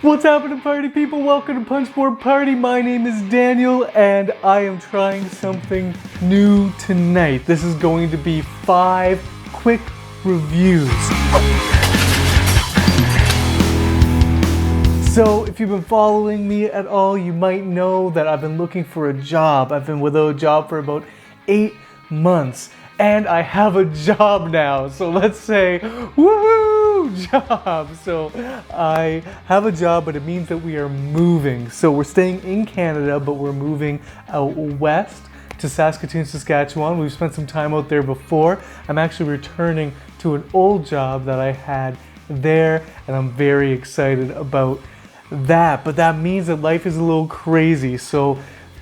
What's happening, party people? Welcome to Punchboard Party. My name is Daniel and I am trying something new tonight. This is going to be 5 quick reviews. So if you've been following me at all, you might know that I've been looking for a job. I've been without a job for about 8 months and I have a job now. So let's say, woohoo, job. So I have a job, but it means that we are moving. So we're staying in Canada, but we're moving out west to Saskatoon, Saskatchewan. We've spent some time out there before. I'm actually returning to an old job that I had there, and I'm very excited about that. But that means that life is a little crazy. So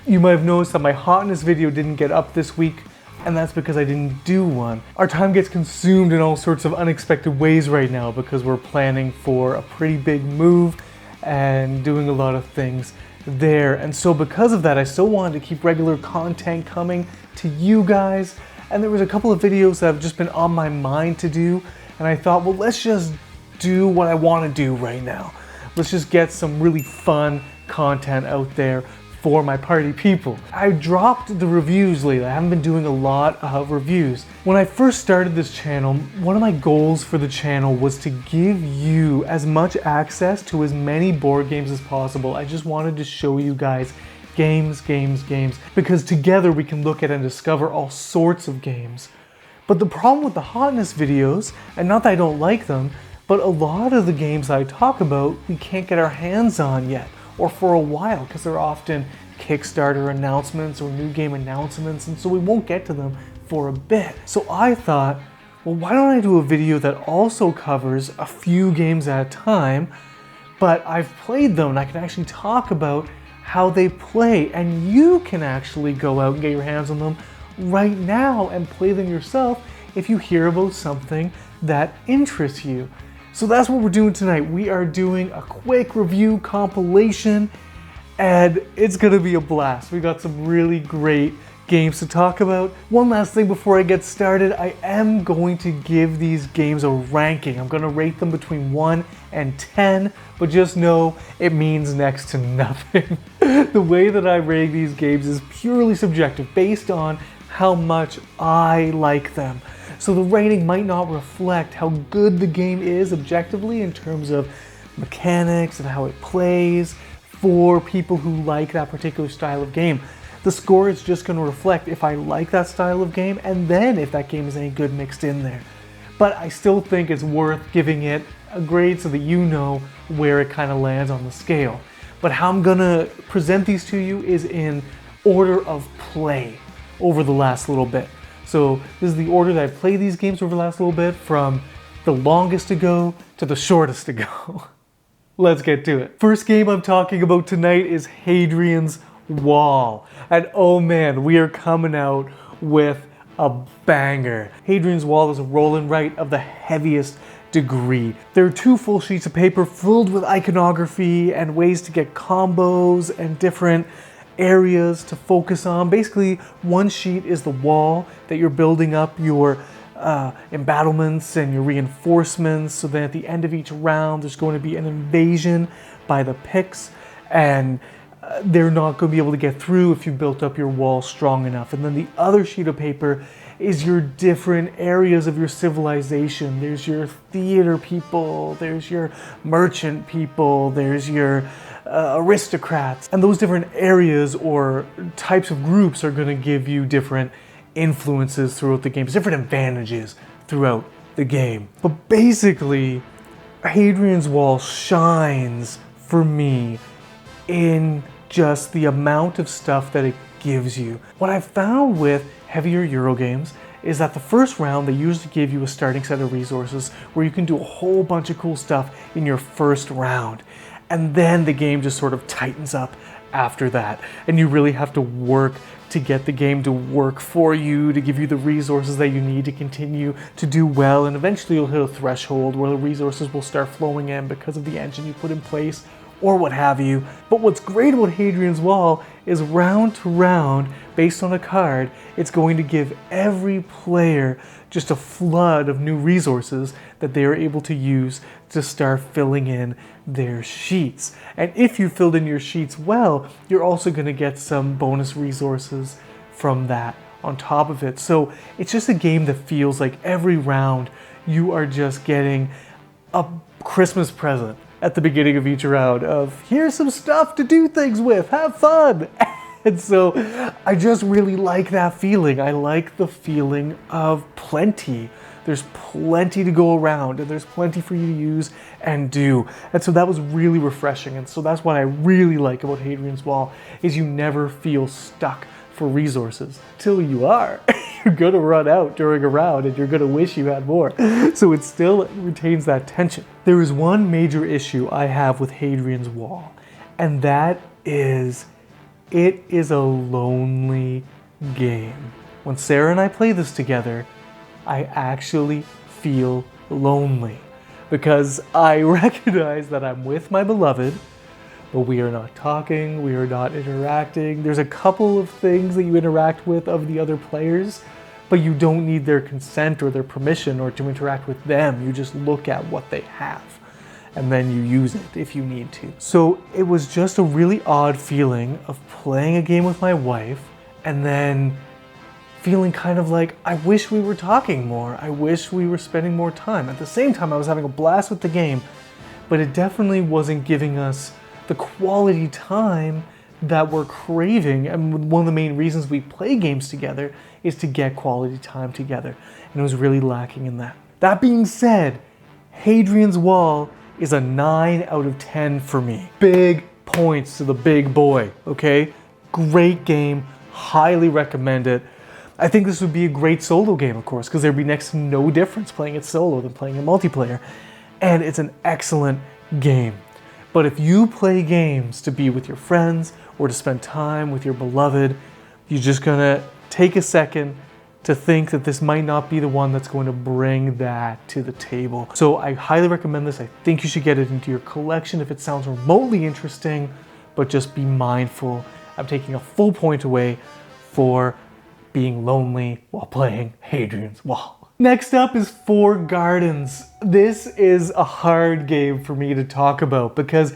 you might have noticed that my hotness video didn't get up this week, and that's because I didn't do one. Our time gets consumed in all sorts of unexpected ways right now because we're planning for a pretty big move and doing a lot of things there. And so because of that, I still wanted to keep regular content coming to you guys. And there was a couple of videos that have just been on my mind to do. And I thought, well, let's just do what I want to do right now. Let's just get some really fun content out there for my party people. I dropped the reviews lately. I haven't been doing a lot of reviews. When I first started this channel, one of my goals for the channel was to give you as much access to as many board games as possible. I just wanted to show you guys games, because together we can look at and discover all sorts of games. But the problem with the hotness videos, and not that I don't like them, but a lot of the games I talk about we can't get our hands on yet, or for a while, because they're often Kickstarter announcements or new game announcements, and so we won't get to them for a bit. So I thought, well, why don't I do a video that also covers a few games at a time, but I've played them and I can actually talk about how they play, and you can actually go out and get your hands on them right now and play them yourself if you hear about something that interests you. So that's what we're doing tonight. We are doing a quick review compilation and it's gonna be a blast. We got some really great games to talk about. One last thing before I get started, I am going to give these games a ranking. I'm gonna rate them between 1 and 10, but just know it means next to nothing. The way that I rate these games is purely subjective based on how much I like them. So the rating might not reflect how good the game is objectively in terms of mechanics and how it plays for people who like that particular style of game. The score is just going to reflect if I like that style of game and then if that game is any good mixed in there. But I still think it's worth giving it a grade so that you know where it kind of lands on the scale. But how I'm going to present these to you is in order of play over the last little bit. So this is the order that I've played these games over the last little bit, from the longest to go to the shortest to go. Let's get to it. First game I'm talking about tonight is Hadrian's Wall. And oh man, we are coming out with a banger. Hadrian's Wall is a roll and write of the heaviest degree. There are 2 full sheets of paper filled with iconography and ways to get combos and different areas to focus on. Basically, one sheet is the wall that you're building up your embattlements and your reinforcements, so then at the end of each round there's going to be an invasion by the Picts, and they're not going to be able to get through if you built up your wall strong enough. And then the other sheet of paper is your different areas of your civilization. There's your theater people, there's your merchant people, there's your aristocrats, and those different areas or types of groups are going to give you different influences throughout the game, different advantages throughout the game. But basically, Hadrian's Wall shines for me in just the amount of stuff that it gives you. What I've found with heavier Euro games is that the first round they usually give you a starting set of resources where you can do a whole bunch of cool stuff in your first round. And then the game just sort of tightens up after that. And you really have to work to get the game to work for you, to give you the resources that you need to continue to do well. And eventually you'll hit a threshold where the resources will start flowing in because of the engine you put in place or what have you. But what's great about Hadrian's Wall is round to round, based on a card, it's going to give every player just a flood of new resources that they are able to use to start filling in their sheets. And if you filled in your sheets well, you're also going to get some bonus resources from that on top of it. So it's just a game that feels like every round you are just getting a Christmas present at the beginning of each round of here's some stuff to do things with, have fun. And so I just really like that feeling. I like the feeling of plenty. There's plenty to go around and there's plenty for you to use and do. And so that was really refreshing. And so that's what I really like about Hadrian's Wall is you never feel stuck for resources till you are. You're gonna run out during a round and you're gonna wish you had more. So it still retains that tension. There is one major issue I have with Hadrian's Wall, and that is it is a lonely game. When Sarah and I play this together, I actually feel lonely because I recognize that I'm with my beloved, but we are not talking, we are not interacting. There's a couple of things that you interact with of the other players, but you don't need their consent or their permission or to interact with them. You just look at what they have and then you use it if you need to. So it was just a really odd feeling of playing a game with my wife and then feeling kind of like, I wish we were talking more. I wish we were spending more time. At the same time, I was having a blast with the game, but it definitely wasn't giving us the quality time that we're craving. And one of the main reasons we play games together is to get quality time together. And it was really lacking in that. That being said, Hadrian's Wall is a 9 out of 10 for me. Big points to the big boy, okay? Great game, highly recommend it. I think this would be a great solo game, of course, because there'd be next to no difference playing it solo than playing it multiplayer. And it's an excellent game. But if you play games to be with your friends or to spend time with your beloved, you're just gonna take a second to think that this might not be the one that's going to bring that to the table. So I highly recommend this. I think you should get it into your collection if it sounds remotely interesting, but just be mindful. I'm taking a full point away for being lonely while playing Hadrian's Wall. Next up is Four Gardens. This is a hard game for me to talk about because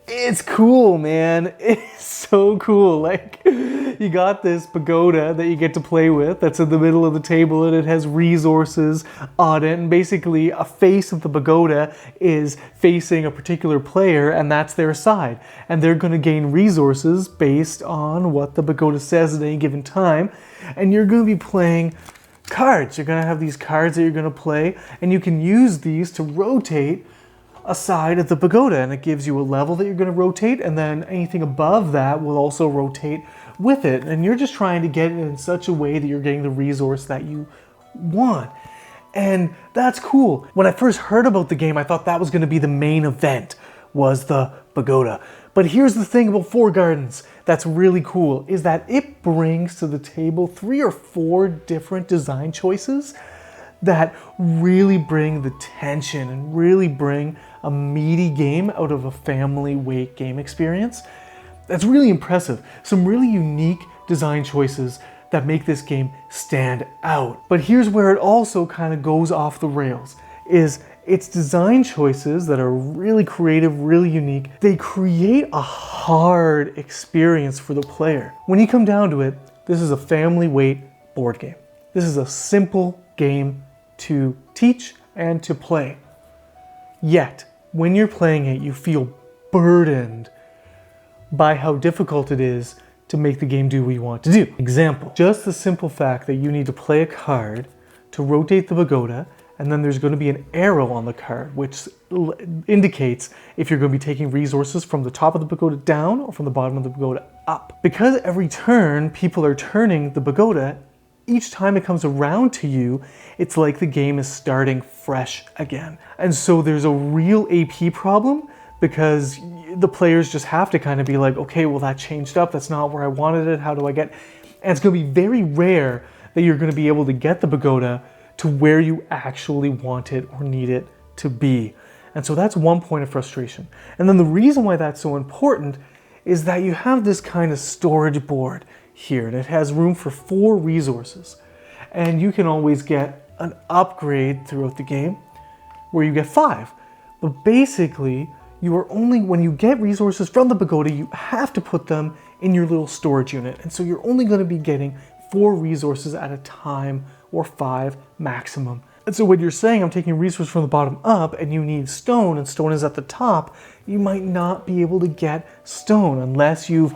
it's cool, man. It's so cool. Like, you got this pagoda that you get to play with that's in the middle of the table and it has resources on it. And basically a face of the pagoda is facing a particular player and that's their side. And they're gonna gain resources based on what the pagoda says at any given time. And you're gonna be playing cards. You're gonna have these cards that you're gonna play and you can use these to rotate a side of the pagoda, and it gives you a level that you're going to rotate, and then anything above that will also rotate with it. And you're just trying to get it in such a way that you're getting the resource that you want. And that's cool. When I first heard about the game, I thought that was going to be the main event, was the pagoda. But here's the thing about Four Gardens that's really cool, is that it brings to the table 3 or 4 different design choices that really bring the tension and really bring a meaty game out of a family weight game experience. That's really impressive. Some really unique design choices that make this game stand out. But here's where it also kind of goes off the rails, is its design choices that are really creative, really unique. They create a hard experience for the player. When you come down to it, this is a family weight board game. This is a simple game to teach and to play. Yet, when you're playing it, you feel burdened by how difficult it is to make the game do what you want to do. Example, just the simple fact that you need to play a card to rotate the pagoda, and then there's going to be an arrow on the card, which indicates if you're going to be taking resources from the top of the pagoda down or from the bottom of the pagoda up. Because every turn, people are turning the pagoda, each time it comes around to you, it's like the game is starting fresh again. And so there's a real AP problem because the players just have to kind of be like, okay, well that changed up, that's not where I wanted it, how do I get... And it's going to be very rare that you're going to be able to get the pagoda to where you actually want it or need it to be. And so that's one point of frustration. And then the reason why that's so important is that you have this kind of storage board here, and it has room for 4 resources. And you can always get an upgrade throughout the game where you get 5. But basically, you are only, when you get resources from the pagoda, you have to put them in your little storage unit. And so you're only going to be getting 4 resources at a time, or 5 maximum. And so when you're saying I'm taking resources from the bottom up and you need stone and stone is at the top, you might not be able to get stone unless you've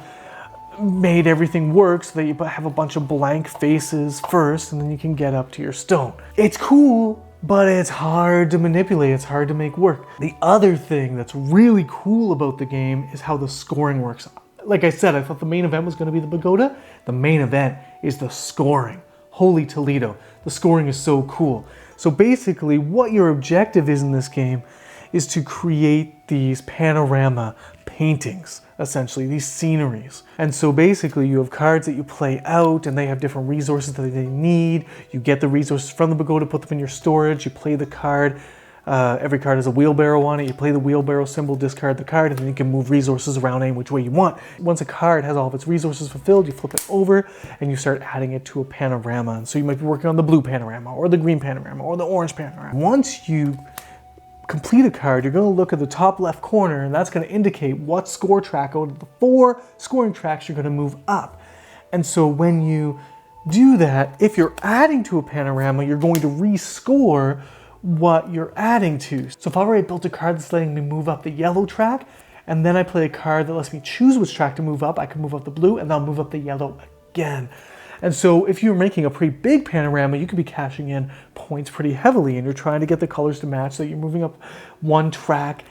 made everything work so that you have a bunch of blank faces first and then you can get up to your stone. It's cool, but it's hard to manipulate, it's hard to make work. The other thing that's really cool about the game is how the scoring works. Like I said, I thought the main event was going to be the pagoda. The main event is the scoring. Holy Toledo, the scoring is so cool. So basically what your objective is in this game is to create these panorama paintings, essentially, these sceneries. And so basically you have cards that you play out and they have different resources that they need. You get the resources from the pagoda, put them in your storage, you play the card. Every card has a wheelbarrow on it. You play the wheelbarrow symbol, discard the card, and then you can move resources around any which way you want. Once a card has all of its resources fulfilled, you flip it over and you start adding it to a panorama. And so you might be working on the blue panorama or the green panorama or the orange panorama. Once you complete a card, you're going to look at the top left corner, and that's going to indicate what score track out of the 4 scoring tracks you're going to move up. And so when you do that, if you're adding to a panorama, you're going to rescore what you're adding to. So if I've already built a card that's letting me move up the yellow track, and then I play a card that lets me choose which track to move up, I can move up the blue and then I'll move up the yellow again. And so if you're making a pretty big panorama, you could be cashing in points pretty heavily, and you're trying to get the colors to match so you're moving up one track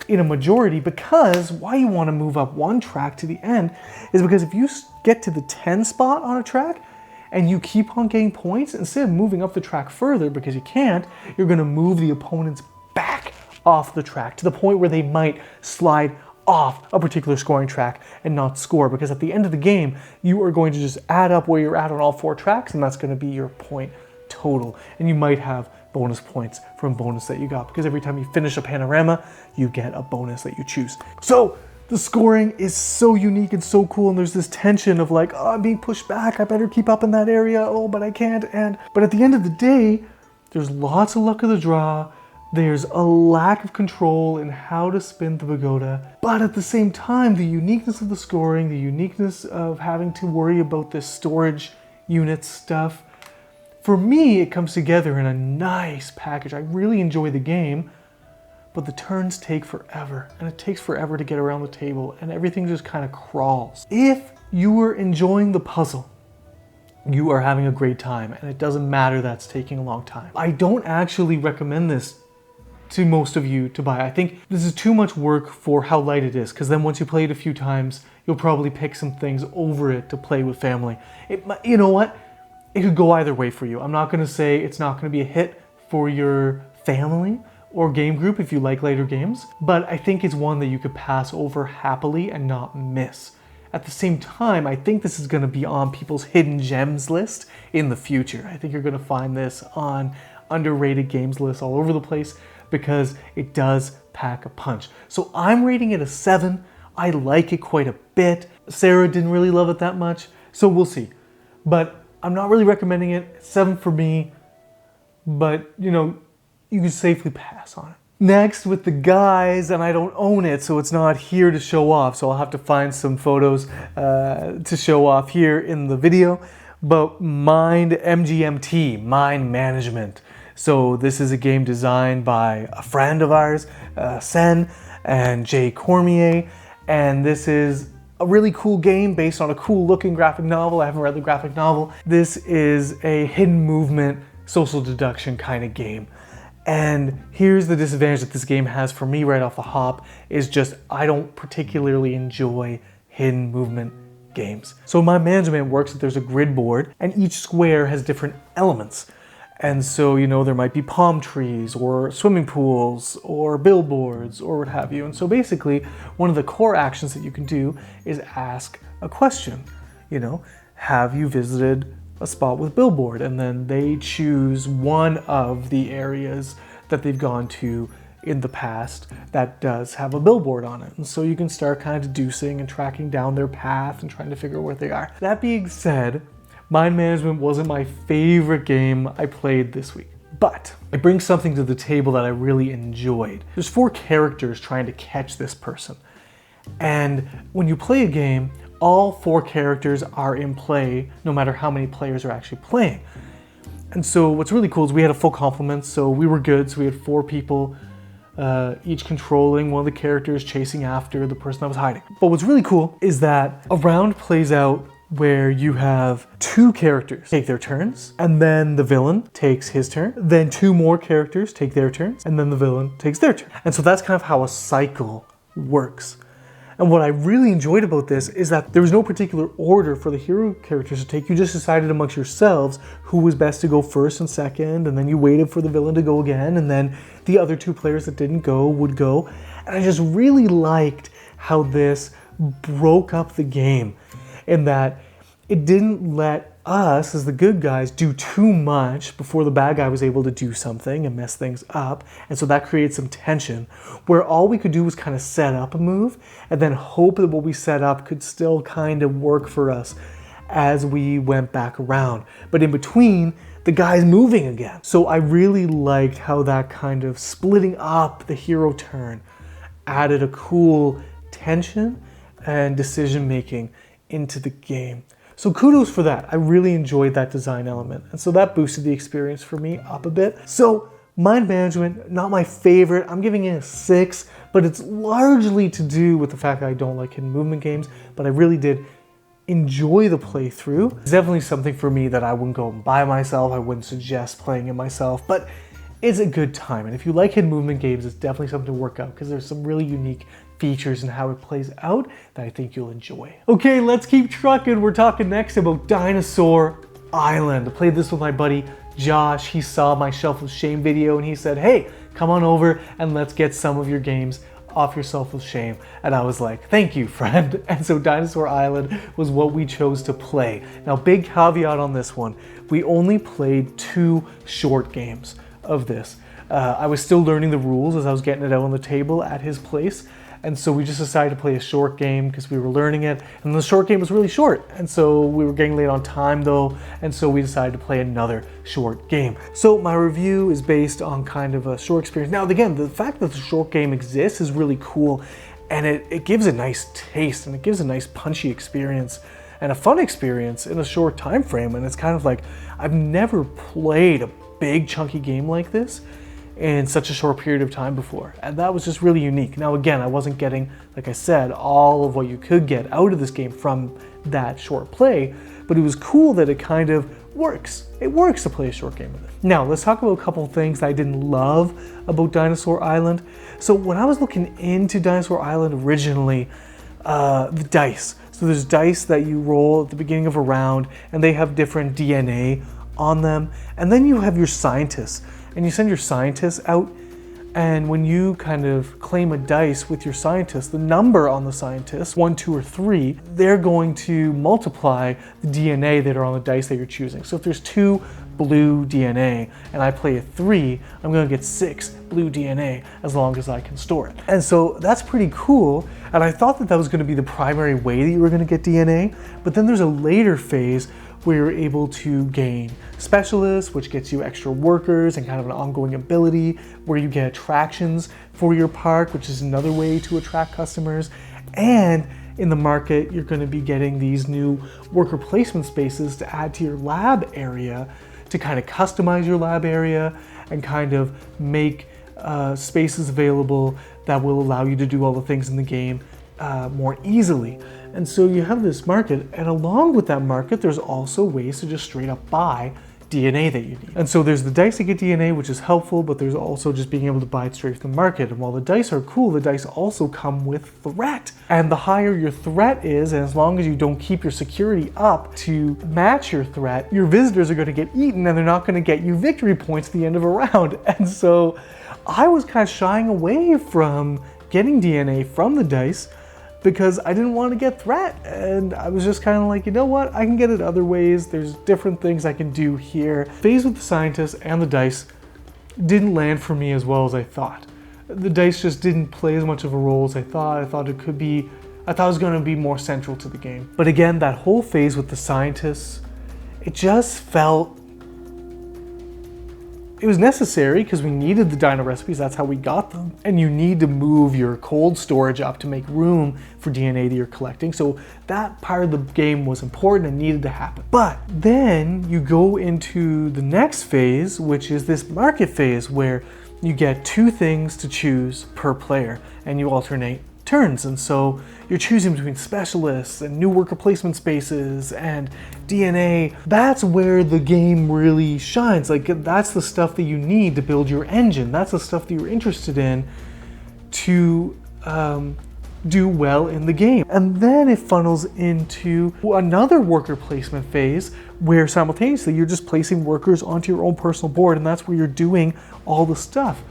in a majority, because why you want to move up one track to the end is because if you get to the 10 spot on a track, and you keep on getting points, instead of moving up the track further because you can't, you're going to move the opponents back off the track to the point where they might slide off a particular scoring track and not score, because at the end of the game, you are going to just add up where you're at on all 4 tracks, and that's going to be your point total. And you might have bonus points from bonus that you got, because every time you finish a panorama, you get a bonus that you choose. So the scoring is so unique and so cool, and there's this tension of like, oh, I'm being pushed back, I better keep up in that area, oh, but I can't. But at the end of the day, there's lots of luck of the draw, there's a lack of control in how to spin the pagoda, but at the same time, the uniqueness of the scoring, the uniqueness of having to worry about this storage unit stuff, for me, it comes together in a nice package. I really enjoy the game, but the turns take forever, and it takes forever to get around the table, and everything just kind of crawls. If you are enjoying the puzzle, you are having a great time, and it doesn't matter that it's taking a long time. I don't actually recommend this to most of you to buy. I think this is too much work for how light it is, because then once you play it a few times, you'll probably pick some things over it to play with family. You know what? It could go either way for you. I'm not going to say it's not going to be a hit for your family or game group if you like later games, but I think it's one that you could pass over happily and not miss. At the same time, I think this is going to be on people's hidden gems list in the future. I think you're going to find this on underrated games lists all over the place because it does pack a punch. So I'm rating it a 7. I like it quite a bit. Sarah didn't really love it that much, so we'll see. But I'm not really recommending it. 7 for me, but you know, you can safely pass on it. Next, with the guys, and I don't own it, so it's not here to show off, so I'll have to find some photos to show off here in the video, but Mind MGMT, Mind Management. So this is a game designed by a friend of ours, Sen and Jay Cormier, and this is a really cool game based on a cool looking graphic novel. I haven't read the graphic novel. This is a hidden movement, social deduction kind of game. And here's the disadvantage that this game has for me right off the hop is just I don't particularly enjoy hidden movement games. So my management works that there's a grid board and each square has different elements. And so, you know, there might be palm trees or swimming pools or billboards or what have you. And so basically, one of the core actions that you can do is ask a question. You know, have you visited a spot with billboard? And then they choose one of the areas that they've gone to in the past that does have a billboard on it. And so you can start kind of deducing and tracking down their path and trying to figure out where they are. That being said, Mind Management wasn't my favorite game I played this week. But it brings something to the table that I really enjoyed. There's 4 characters trying to catch this person. And when you play a game, all 4 characters are in play, no matter how many players are actually playing. And so what's really cool is we had a full complement, so we were good. So we had 4 people, each controlling one of the characters, chasing after the person that was hiding. But what's really cool is that a round plays out where you have 2 characters take their turns, and then the villain takes his turn, then 2 more characters take their turns, and then the villain takes their turn. And so that's kind of how a cycle works. And what I really enjoyed about this is that there was no particular order for the hero characters to take. You just decided amongst yourselves who was best to go first and second, and then you waited for the villain to go again, and then the other 2 players that didn't go would go. And I just really liked how this broke up the game, in that it didn't let us, as the good guys, do too much before the bad guy was able to do something and mess things up. And so that created some tension, where all we could do was kind of set up a move and then hope that what we set up could still kind of work for us as we went back around. But in between, the guy's moving again. So I really liked how that kind of splitting up the hero turn added a cool tension and decision making into the game. So kudos for that. I really enjoyed that design element. And so that boosted the experience for me up a bit. So Mind Management, not my favorite. I'm giving it a 6, but it's largely to do with the fact that I don't like hidden movement games, but I really did enjoy the playthrough. It's definitely something for me that I wouldn't go and buy myself. I wouldn't suggest playing it myself, but it's a good time. And if you like hidden movement games, it's definitely something to work out, because there's some really unique features and how it plays out that I think you'll enjoy. Okay, let's keep trucking. We're talking next about Dinosaur Island. I played this with my buddy Josh. He saw my Shelf of Shame video and he said, hey, come on over and let's get some of your games off your Shelf of Shame. And I was like, thank you, friend. And so Dinosaur Island was what we chose to play. Now, big caveat on this one. We only played 2 short games of this. I was still learning the rules as I was getting it out on the table at his place. And so we just decided to play a short game because we were learning it. And the short game was really short. And so we were getting late on time though. And so we decided to play another short game. So my review is based on kind of a short experience. Now, again, the fact that the short game exists is really cool. And it gives a nice taste and it gives a nice punchy experience and a fun experience in a short time frame. And it's kind of like, I've never played a big chunky game like this in such a short period of time before. And that was just really unique. Now again, I wasn't getting, like I said, all of what you could get out of this game from that short play, but it was cool that it kind of works. It works to play a short game with it. Now let's talk about a couple of things that I didn't love about Dinosaur Island. So when I was looking into Dinosaur Island originally, the dice. So there's dice that you roll at the beginning of a round and they have different DNA on them. And then you have your scientists. And you send your scientists out, and when you kind of claim a dice with your scientists, the number on the scientists, 1, 2, or 3, they're going to multiply the DNA that are on the dice that you're choosing. So if there's 2 blue DNA and I play a 3, I'm going to get 6 blue DNA as long as I can store it. And so that's pretty cool. And I thought that that was going to be the primary way that you were going to get DNA. But then there's a later phase where you're able to gain specialists, which gets you extra workers and kind of an ongoing ability, where you get attractions for your park, which is another way to attract customers. And in the market, you're going to be getting these new worker placement spaces to add to your lab area, to kind of customize your lab area and kind of make spaces available that will allow you to do all the things in the game more easily. And so you have this market, and along with that market, there's also ways to just straight up buy DNA that you need. And so there's the dice to get DNA, which is helpful, but there's also just being able to buy it straight from the market. And while the dice are cool, the dice also come with threat. And the higher your threat is, and as long as you don't keep your security up to match your threat, your visitors are going to get eaten and they're not going to get you victory points at the end of a round. And so I was kind of shying away from getting DNA from the dice because I didn't want to get threat, and I was just kind of like, you know what, I can get it other ways. There's different things I can do here. Phase with the scientists and the dice didn't land for me as well as I thought. the dice just didn't play as much of a role as I thought. I thought it was going to be more central to the game. But again, that whole phase with the scientists, it just felt, it was necessary because we needed the dino recipes, that's how we got them. And you need to move your cold storage up to make room for DNA that you're collecting. So that part of the game was important and needed to happen. But then you go into the next phase, which is this market phase where you get 2 things to choose per player and you alternate turns. And so you're choosing between specialists and new worker placement spaces and DNA. That's where the game really shines. Like, that's the stuff that you need to build your engine. That's the stuff that you're interested in to do well in the game. And then it funnels into another worker placement phase where simultaneously you're just placing workers onto your own personal board, and that's where you're doing all the stuff.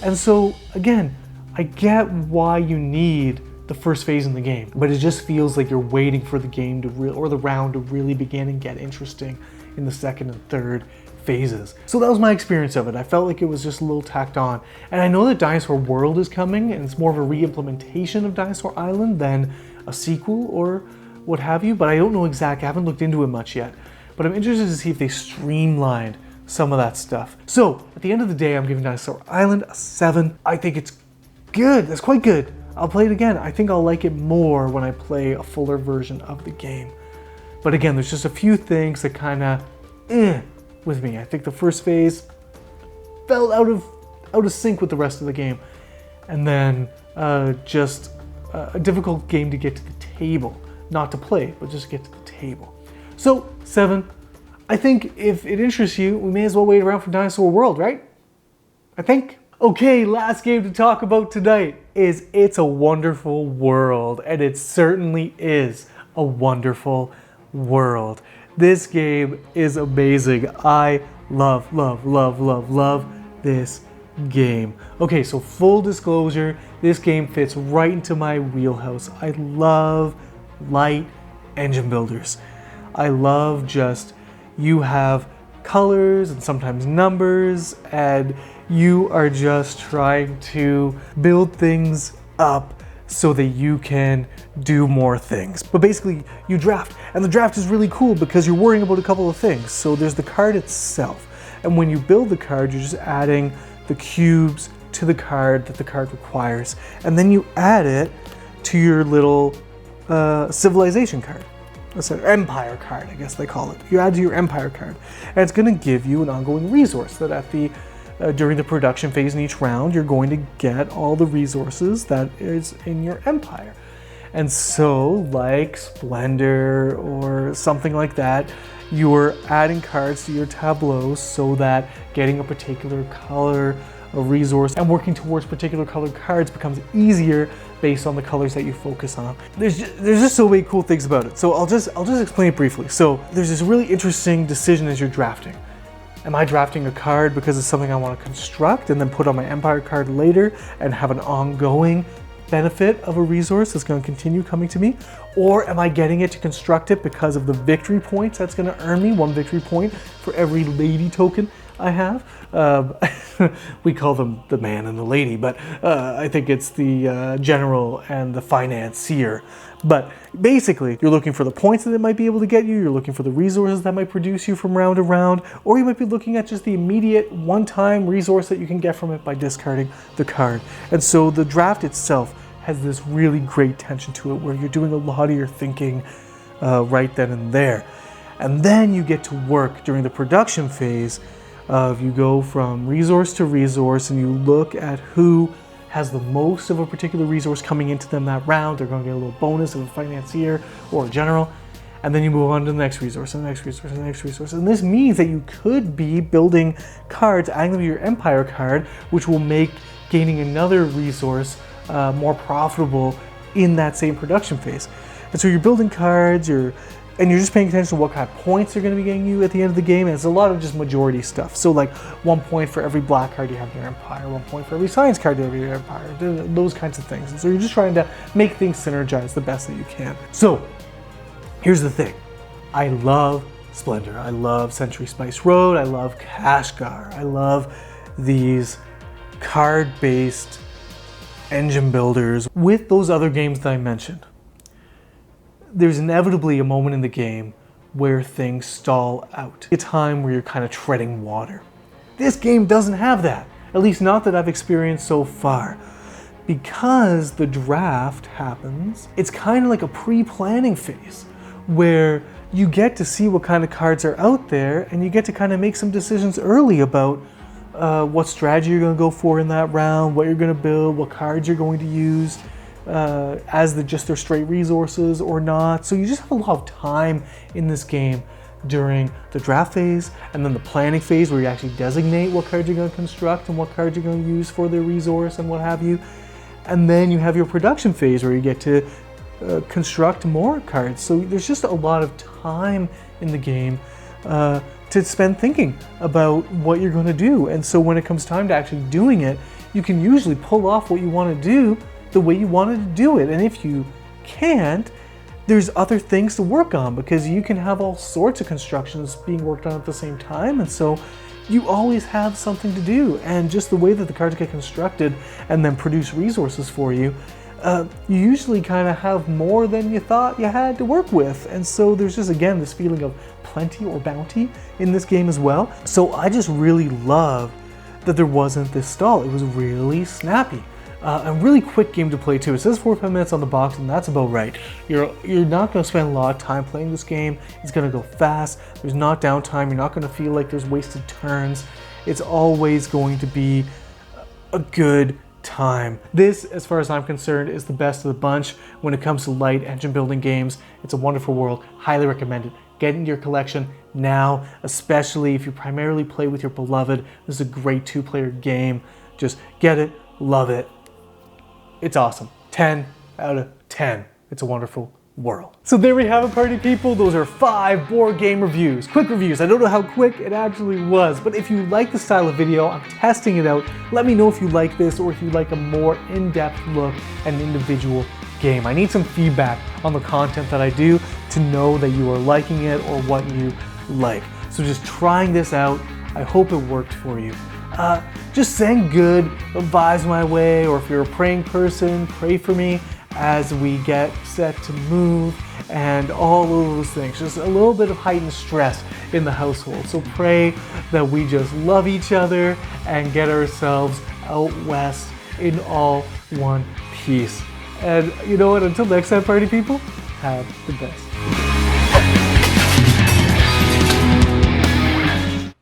And so again, I get why you need the first phase in the game, but it just feels like you're waiting for the game to or the round to really begin and get interesting in the second and third phases. So that was my experience of it. I felt like it was just a little tacked on. And I know that Dinosaur World is coming, and it's more of a re-implementation of Dinosaur Island than a sequel or what have you, but I don't know exactly. I haven't looked into it much yet. But I'm interested to see if they streamlined some of that stuff. So at the end of the day, I'm giving Dinosaur Island a 7. I think it's good. That's quite good. I'll play it again. I think I'll like it more when I play a fuller version of the game. But again, there's just a few things that kind of with me. I think the first phase felt out of sync with the rest of the game, and then just a difficult game to get to the table, not to play, but just get to the table. So 7. I think if it interests you, we may as well wait around for Dinosaur World, right? I think. Okay, last game to talk about tonight is It's a Wonderful World, and it certainly is a wonderful world. This game is amazing. I love this game. Okay, so full disclosure, this game fits right into my wheelhouse. I love light engine builders. I love just, you have colors and sometimes numbers, and you are just trying to build things up so that you can do more things. But basically you draft, and the draft is really cool because you're worrying about a couple of things. So there's the card itself, and when you build the card, you're just adding the cubes to the card that the card requires, and then you add it to your little civilization card. That's an empire card, I guess they call it. You add to your empire card, and it's going to give you an ongoing resource that at the during the production phase in each round, you're going to get all the resources that is in your empire. And so, like Splendor or something like that, you're adding cards to your tableau so that getting a particular color, a resource, and working towards particular colored cards becomes easier based on the colors that you focus on. There's just so many cool things about it. So I'll just explain it briefly. So there's this really interesting decision as you're drafting. Am I drafting a card because it's something I want to construct and then put on my empire card later and have an ongoing benefit of a resource that's going to continue coming to me? Or am I getting it to construct it because of the victory points that's going to earn me 1 victory point for every lady token I have? We call them the man and the lady, but I think it's the general and the financier. But basically, you're looking for the points that it might be able to get you, you're looking for the resources that might produce you from round to round, or you might be looking at just the immediate one-time resource that you can get from it by discarding the card. And so the draft itself has this really great tension to it where you're doing a lot of your thinking right then and there. And then you get to work during the production phase of you go from resource to resource and you look at who has the most of a particular resource coming into them that round. They're going to get a little bonus of a financier or a general, and then you move on to the next resource and the next resource and the next resource. And this means that you could be building cards, adding them to your empire card, which will make gaining another resource more profitable in that same production phase. And so you're building cards, and you're just paying attention to what kind of points they're going to be getting you at the end of the game. And it's a lot of just majority stuff. So like 1 point for every black card you have in your empire, 1 point for every science card you have in your empire, those kinds of things. And so you're just trying to make things synergize the best that you can. So here's the thing. I love Splendor. I love Century Spice Road. I love Kashgar. I love these card-based engine builders. With those other games that I mentioned, there's inevitably a moment in the game where things stall out. A time where you're kind of treading water. This game doesn't have that, at least not that I've experienced so far. Because the draft happens, it's kind of like a pre-planning phase where you get to see what kind of cards are out there and you get to kind of make some decisions early about what strategy you're going to go for in that round, what you're going to build, what cards you're going to use as just their straight resources or not. So you just have a lot of time in this game during the draft phase and then the planning phase where you actually designate what cards you're going to construct and what cards you're going to use for their resource and what have you. And then you have your production phase where you get to construct more cards. So there's just a lot of time in the game to spend thinking about what you're going to do. And so when it comes time to actually doing it, you can usually pull off what you want to do the way you wanted to do it. And if you can't, there's other things to work on because you can have all sorts of constructions being worked on at the same time. And so you always have something to do. And just the way that the cards get constructed and then produce resources for you, you usually kind of have more than you thought you had to work with. And so there's just, again, this feeling of plenty or bounty in this game as well. So I just really love that there wasn't this stall. It was really snappy. A really quick game to play too. It says 45 minutes on the box, and that's about right. You're not going to spend a lot of time playing this game. It's going to go fast. There's not downtime. You're not going to feel like there's wasted turns. It's always going to be a good time. This, as far as I'm concerned, is the best of the bunch when it comes to light engine building games. It's a wonderful world. Highly recommend it. Get into your collection now, especially if you primarily play with your beloved. This is a great two-player game. Just get it, love it. It's awesome. 10 out of 10. It's a wonderful world. So there we have it, party people. Those are 5 board game reviews. Quick reviews. I don't know how quick it actually was, but if you like the style of video, I'm testing it out. Let me know if you like this or if you like a more in-depth look at an individual game. I need some feedback on the content that I do to know that you are liking it or what you like. So just trying this out. I hope it worked for you. Just send good vibes my way, or if you're a praying person, pray for me as we get set to move and all of those things. Just a little bit of heightened stress in the household. So pray that we just love each other and get ourselves out west in all one piece. And you know what? Until next time, party people, have the best.